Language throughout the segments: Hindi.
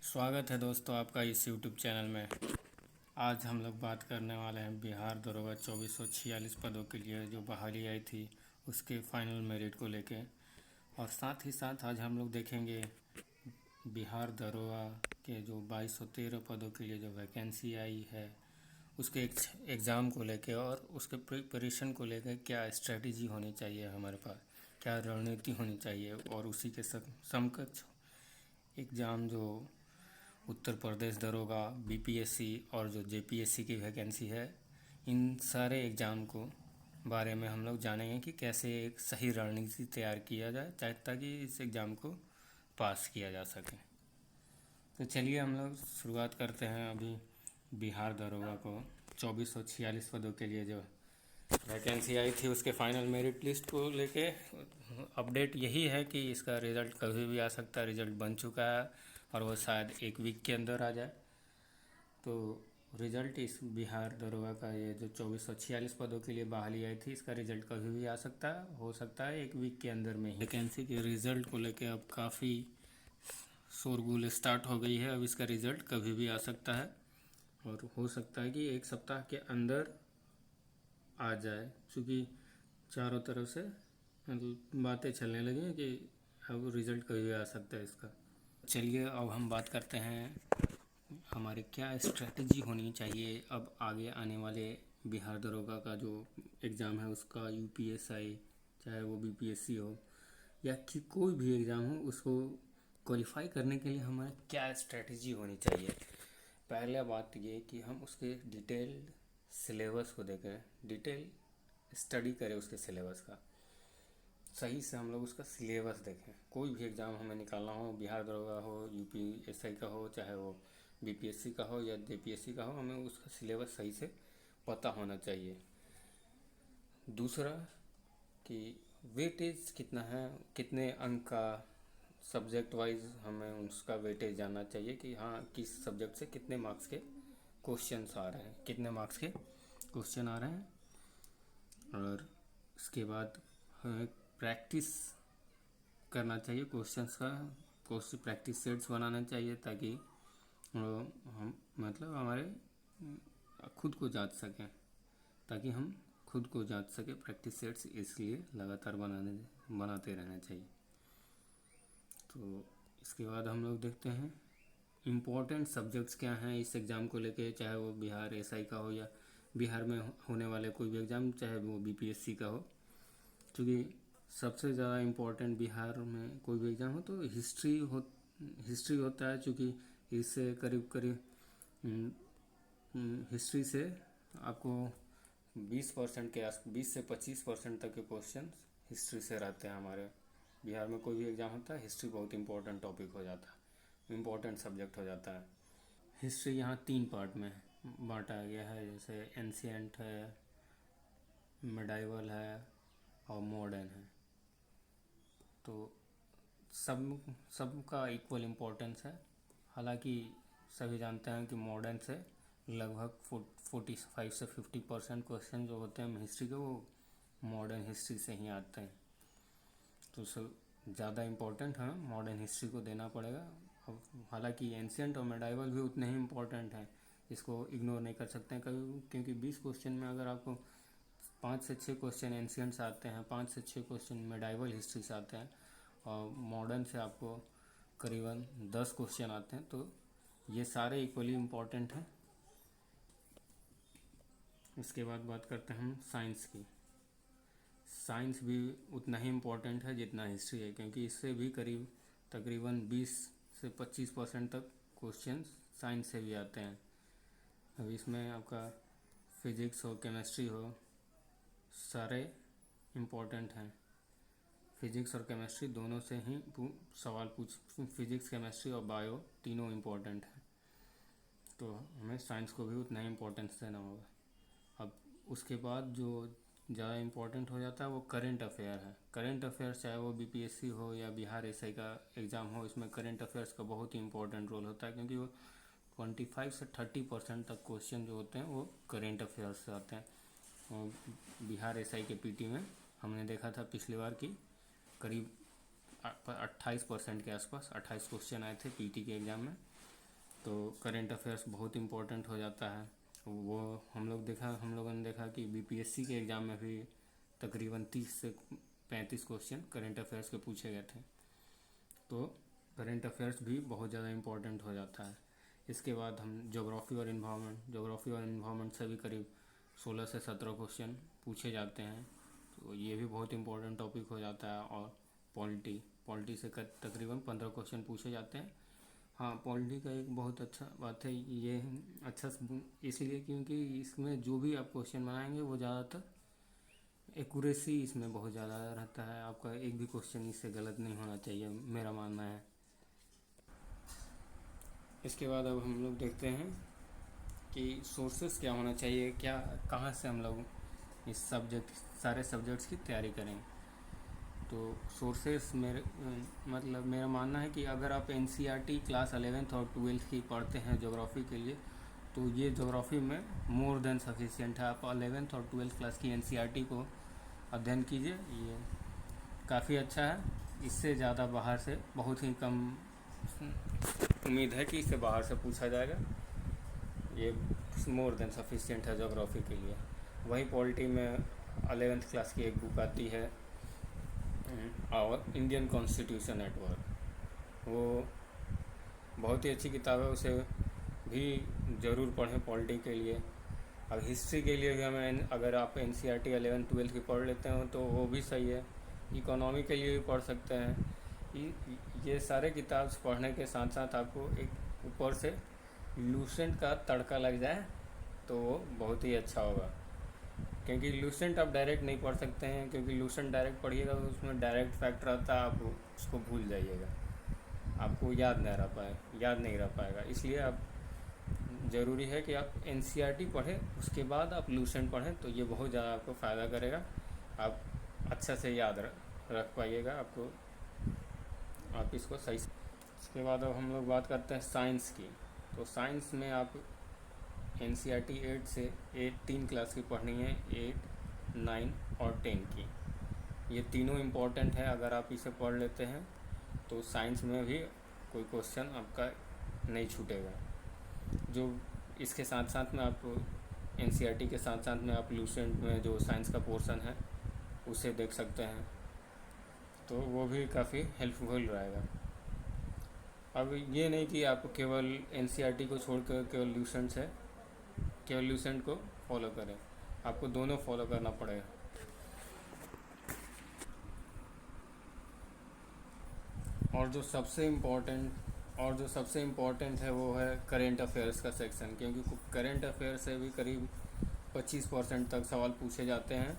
स्वागत है दोस्तों आपका इस YouTube चैनल में। आज हम लोग बात करने वाले हैं बिहार दरोगा 2446 पदों के लिए जो बहाली आई थी उसके फाइनल मेरिट को लेके। और साथ ही साथ आज हम लोग देखेंगे बिहार दरोगा के जो 2213 पदों के लिए जो वैकेंसी आई है उसके एग्ज़ाम को लेके और उसके प्रिपरेशन को लेके क्या स्ट्रेटजी होनी चाहिए हमारे पास, क्या रणनीति होनी चाहिए। और उसी के समकक्ष एग्ज़ाम जो उत्तर प्रदेश दरोगा, बीपीएससी और जो जेपीएससी की वैकेंसी है, इन सारे एग्ज़ाम को बारे में हम लोग जानेंगे कि कैसे एक सही रणनीति तैयार किया जाए ताकि इस एग्ज़ाम को पास किया जा सके। तो चलिए हम लोग शुरुआत करते हैं। अभी बिहार दरोगा को 2446 पदों के लिए जो वैकेंसी आई थी उसके फाइनल मेरिट लिस्ट को लेके अपडेट यही है कि इसका रिज़ल्ट कभी भी आ सकता है। रिज़ल्ट बन चुका है और वो शायद एक वीक के अंदर आ जाए। तो रिज़ल्ट इस बिहार दरोगा का ये जो 2446 पदों के लिए बहाली आई थी इसका रिज़ल्ट कभी भी आ सकता है, हो सकता है एक वीक के अंदर में ही। वैकेंसी के रिज़ल्ट को लेके अब काफ़ी शोरगुल स्टार्ट हो गई है। अब इसका रिज़ल्ट कभी भी आ सकता है और हो सकता है कि एक सप्ताह के अंदर आ जाए, क्योंकि चारों तरफ से बातें चलने लगी हैं कि अब रिज़ल्ट कभी भी आ सकता है इसका। चलिए अब हम बात करते हैं हमारे क्या स्ट्रेटजी होनी चाहिए अब आगे आने वाले बिहार दरोगा का जो एग्ज़ाम है उसका, यूपीएसआई चाहे वो बीपीएससी हो या कि कोई भी एग्ज़ाम हो, उसको क्वालिफाई करने के लिए हमारे क्या स्ट्रेटजी होनी चाहिए। पहला बात ये कि हम उसके डिटेल सिलेबस को देखें, डिटेल स्टडी करें उसके सिलेबस का, सही से हम लोग उसका सिलेबस देखें। कोई भी एग्ज़ाम हमें निकालना हो, बिहार दरोगा हो, यूपीएसआई का हो, चाहे वो बीपीएससी का हो या जेपीएससी का हो, हमें उसका सिलेबस सही से पता होना चाहिए। दूसरा कि वेटेज कितना है, कितने अंक का, सब्जेक्ट वाइज हमें उसका वेटेज जानना चाहिए कि हाँ किस सब्जेक्ट से कितने मार्क्स के क्वेश्चंस आ रहे हैं, कितने मार्क्स के क्वेश्चन आ रहे हैं। और इसके बाद हमें प्रैक्टिस करना चाहिए क्वेश्चंस का, क्वेश्चन प्रैक्टिस सेट्स बनाने चाहिए ताकि हम मतलब हमारे खुद को जांच सकें, ताकि हम खुद को जांच सकें प्रैक्टिस सेट्स, इसलिए लगातार बनाते रहना चाहिए। तो इसके बाद हम लोग देखते हैं इम्पोर्टेंट सब्जेक्ट्स क्या हैं इस एग्ज़ाम को लेके, चाहे वो बिहार एसआई का हो या बिहार में होने वाले कोई भी एग्ज़ाम, चाहे वो बीपीएससी का हो। क्योंकि सबसे ज़्यादा इम्पोर्टेंट बिहार में कोई भी एग्ज़ाम हो तो हिस्ट्री होता है, क्योंकि इससे करीब करीब हिस्ट्री से आपको 20% के 20 से 25% तक के क्वेश्चन हिस्ट्री से रहते हैं। हमारे बिहार में कोई भी एग्ज़ाम होता है, हिस्ट्री बहुत इंपॉर्टेंट टॉपिक हो जाता है, इम्पोर्टेंट सब्जेक्ट हो जाता है। हिस्ट्री यहाँ 3 पार्ट में बांटा गया है, जैसे एंशिएंट है, मिडाइवल है और मॉडर्न है। तो सबका इक्वल इम्पोर्टेंस है। हालांकि सभी जानते हैं कि मॉडर्न से लगभग 45 से 50% क्वेश्चन जो होते हैं हिस्ट्री के, वो मॉडर्न हिस्ट्री से ही आते हैं। तो सब ज़्यादा इम्पोर्टेंट हमें मॉडर्न हिस्ट्री को देना पड़ेगा। अब हालांकि एंशिएंट और मिडाइवल भी उतने ही इम्पोर्टेंट हैं, इसको इग्नोर नहीं कर सकते हैं कभी, क्योंकि 20 क्वेश्चन में अगर आपको 5 से 6 क्वेश्चन एंशिएंट से आते हैं, 5 से 6 क्वेश्चन मिडाइवल हिस्ट्री से आते हैं और मॉडर्न से आपको करीबन 10 क्वेश्चन आते हैं, तो ये सारे इक्वली इम्पोर्टेंट हैं। इसके बाद बात करते हैं हम साइंस की। साइंस भी उतना ही इम्पोर्टेंट है जितना हिस्ट्री है, क्योंकि इससे भी तकरीबन 20 से 25% तक क्वेश्चन साइंस से भी आते हैं। अब इसमें आपका फिजिक्स हो, केमिस्ट्री हो, सारे इम्पोर्टेंट हैं। फिजिक्स और केमिस्ट्री दोनों से ही सवाल फिजिक्स, केमिस्ट्री और बायो तीनों इम्पोर्टेंट हैं, तो हमें साइंस को भी उतना ही इम्पोर्टेंस देना होगा। अब उसके बाद जो ज़्यादा इम्पोर्टेंट हो जाता है वो करंट अफेयर है। करंट अफेयर्स चाहे वो बीपीएससी हो या बिहार एसआई का एग्ज़ाम हो, इसमें करंट अफेयर्स का बहुत ही इम्पोर्टेंट रोल होता है, क्योंकि वो 25 से 30% तक क्वेश्चन जो होते हैं वो करंट अफेयर्स से आते हैं। और बिहार एसआई के पीटी में हमने देखा था पिछली बार की करीब 28% के आसपास 28 क्वेश्चन आए थे पीटी के एग्ज़ाम में। तो करंट अफेयर्स बहुत इम्पोर्टेंट हो जाता है। वो हम लोगों ने देखा कि बीपीएससी के एग्ज़ाम में भी तकरीबन 30 से 35 क्वेश्चन करंट अफेयर्स के पूछे गए थे। तो करंट अफेयर्स भी बहुत ज़्यादा इम्पोर्टेंट हो जाता है। इसके बाद हम ज्योग्राफी और इन्वायरमेंट से भी करीब 16 से 17 क्वेश्चन पूछे जाते हैं। तो ये भी बहुत इम्पोर्टेंट टॉपिक हो जाता है। और पॉलिटी से तकरीबन 15 क्वेश्चन पूछे जाते हैं। हाँ, पॉलिटी का एक बहुत अच्छा बात है ये, अच्छा इसलिए क्योंकि इसमें जो भी आप क्वेश्चन बनाएंगे वो ज़्यादातर एक्यूरेसी इसमें बहुत ज़्यादा रहता है। आपका एक भी क्वेश्चन इससे गलत नहीं होना चाहिए, मेरा मानना है। इसके बाद अब हम लोग देखते हैं कि सोर्सेस क्या होना चाहिए, क्या कहाँ से हम लोग इस सारे सब्जेक्ट्स की तैयारी करें। तो सोर्सेस मेरा मानना है कि अगर आप एनसीईआरटी क्लास 11th और 12th की पढ़ते हैं ज्योग्राफी के लिए, तो ये ज्योग्राफी में मोर देन सफिशिएंट है। आप 11th और 12th क्लास की एनसीईआरटी को अध्ययन कीजिए, ये काफ़ी अच्छा है। इससे ज़्यादा बाहर से बहुत ही कम उम्मीद है कि इससे बाहर से पूछा जाएगा। ये मोर देन सफिशिएंट है ज्योग्राफी के लिए। वही पॉलिटी में 11th क्लास की एक बुक आती है और इंडियन कॉन्स्टिट्यूशन एट वर्क, वो बहुत ही अच्छी किताब है, उसे भी ज़रूर पढ़ें पॉलिटी के लिए। अब हिस्ट्री के लिए भी हमें, अगर आप एनसीईआरटी 11th 12th की पढ़ लेते हो तो वो भी सही है। इकोनॉमी के लिए भी पढ़ सकते हैं। ये सारे किताब पढ़ने के साथ साथ आपको एक ऊपर से लूसेंट का तड़का लग जाए तो वो बहुत ही अच्छा होगा। क्योंकि लूसेंट आप डायरेक्ट नहीं पढ़ सकते हैं, क्योंकि लूसेंट डायरेक्ट पढ़िएगा तो उसमें डायरेक्ट फैक्ट रहता है, आप उसको भूल जाइएगा, आपको याद नहीं रह पाएगा। इसलिए आप ज़रूरी है कि आप एनसीईआरटी पढ़ें, उसके बाद आप लूसेंट पढ़ें, तो ये बहुत ज़्यादा आपको फ़ायदा करेगा। आप अच्छा से याद रख पाइएगा, आप इसको सही। इसके बाद अब हम लोग बात करते हैं साइंस की। तो साइंस में आप एनसीईआरटी 8 से 3 क्लास की पढ़नी है, 8, 9 और 10 की। ये तीनों इम्पोर्टेंट है। अगर आप इसे पढ़ लेते हैं तो साइंस में भी कोई क्वेश्चन आपका नहीं छूटेगा। जो इसके साथ साथ में आप एनसीईआरटी के साथ साथ में आप लूसेंट में जो साइंस का पोर्शन है उसे देख सकते हैं, तो वो भी काफ़ी हेल्पफुल रहेगा। अब ये नहीं कि आप केवल एनसीईआरटी को छोड़कर केवल लूसेंट को फॉलो करें, आपको दोनों फॉलो करना पड़ेगा। और जो सबसे इम्पोर्टेंट है वो है करेंट अफेयर्स का सेक्शन, क्योंकि करेंट अफेयर से भी करीब 25% तक सवाल पूछे जाते हैं।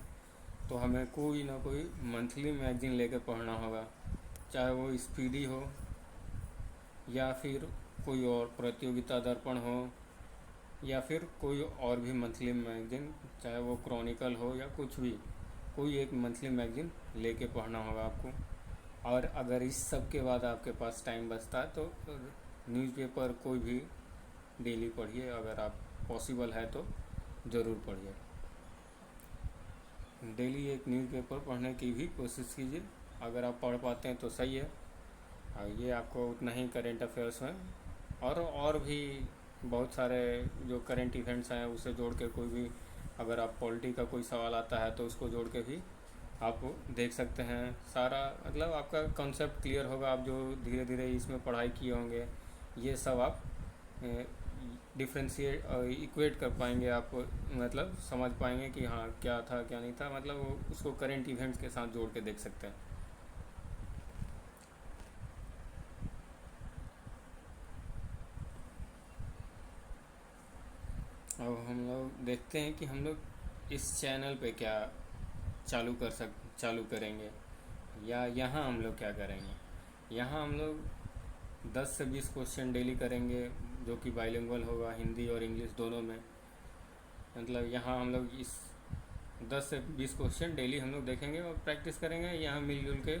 तो हमें कोई ना कोई मंथली मैगजीन लेकर पढ़ना होगा, चाहे वो स्पीडी हो या फिर कोई और प्रतियोगिता दर्पण हो या फिर कोई और भी मंथली मैगजीन, चाहे वो क्रॉनिकल हो या कुछ भी, कोई एक मंथली मैगजीन लेके पढ़ना होगा आपको। और अगर इस सब के बाद आपके पास टाइम बचता है तो न्यूज़पेपर कोई भी डेली पढ़िए, अगर आप पॉसिबल है तो ज़रूर पढ़िए। डेली एक न्यूज़पेपर पढ़ने की भी कोशिश कीजिए, अगर आप पढ़ पाते हैं तो सही है। ये आपको उतना ही करेंट अफेयर्स में और भी बहुत सारे जो करेंट इवेंट्स हैं उसे जोड़ के कोई भी, अगर आप पॉलिटी का कोई सवाल आता है तो उसको जोड़ के भी आप देख सकते हैं। सारा मतलब आपका कॉन्सेप्ट क्लियर होगा, आप जो धीरे धीरे इसमें पढ़ाई किए होंगे ये सब आप डिफ्रेंशिएट इक्वेट कर पाएंगे, आप मतलब समझ पाएंगे कि हाँ क्या था क्या नहीं था, मतलब उसको करेंट इवेंट्स के साथ जोड़ के देख सकते हैं। अब हम लोग देखते हैं कि हम लोग इस चैनल पे क्या चालू करेंगे, या यहाँ हम लोग क्या करेंगे। यहाँ हम लोग 10 से 20 क्वेश्चन डेली करेंगे, जो कि बाइलिंगुअल होगा, हिंदी और इंग्लिश दोनों में। मतलब यहाँ हम लोग इस 10 से 20 क्वेश्चन डेली हम लोग देखेंगे और प्रैक्टिस करेंगे। यहाँ मिलजुल के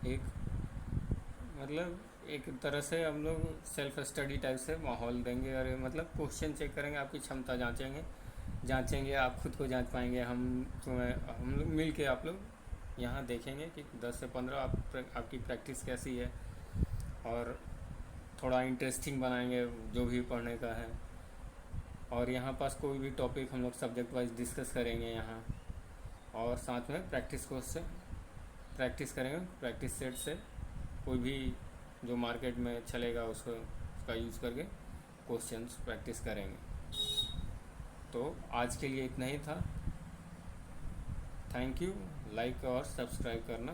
एक मतलब एक तरह से हम लोग सेल्फ स्टडी टाइप से माहौल देंगे, और मतलब क्वेश्चन चेक करेंगे, आपकी क्षमता जांचेंगे, आप खुद को जांच पाएंगे। हम लोग मिल के आप लोग यहाँ देखेंगे कि 10 से 15 आपकी प्रैक्टिस कैसी है। और थोड़ा इंटरेस्टिंग बनाएंगे जो भी पढ़ने का है। और यहाँ पास कोई भी टॉपिक हम लोग सब्जेक्ट वाइज डिस्कस करेंगे यहाँ, और साथ में प्रैक्टिस कोर्स से प्रैक्टिस करेंगे, प्रैक्टिस सेट से कोई भी जो मार्केट में चलेगा उसका यूज़ करके क्वेश्चंस प्रैक्टिस करेंगे। तो आज के लिए इतना ही था। Thank you. लाइक और सब्सक्राइब करना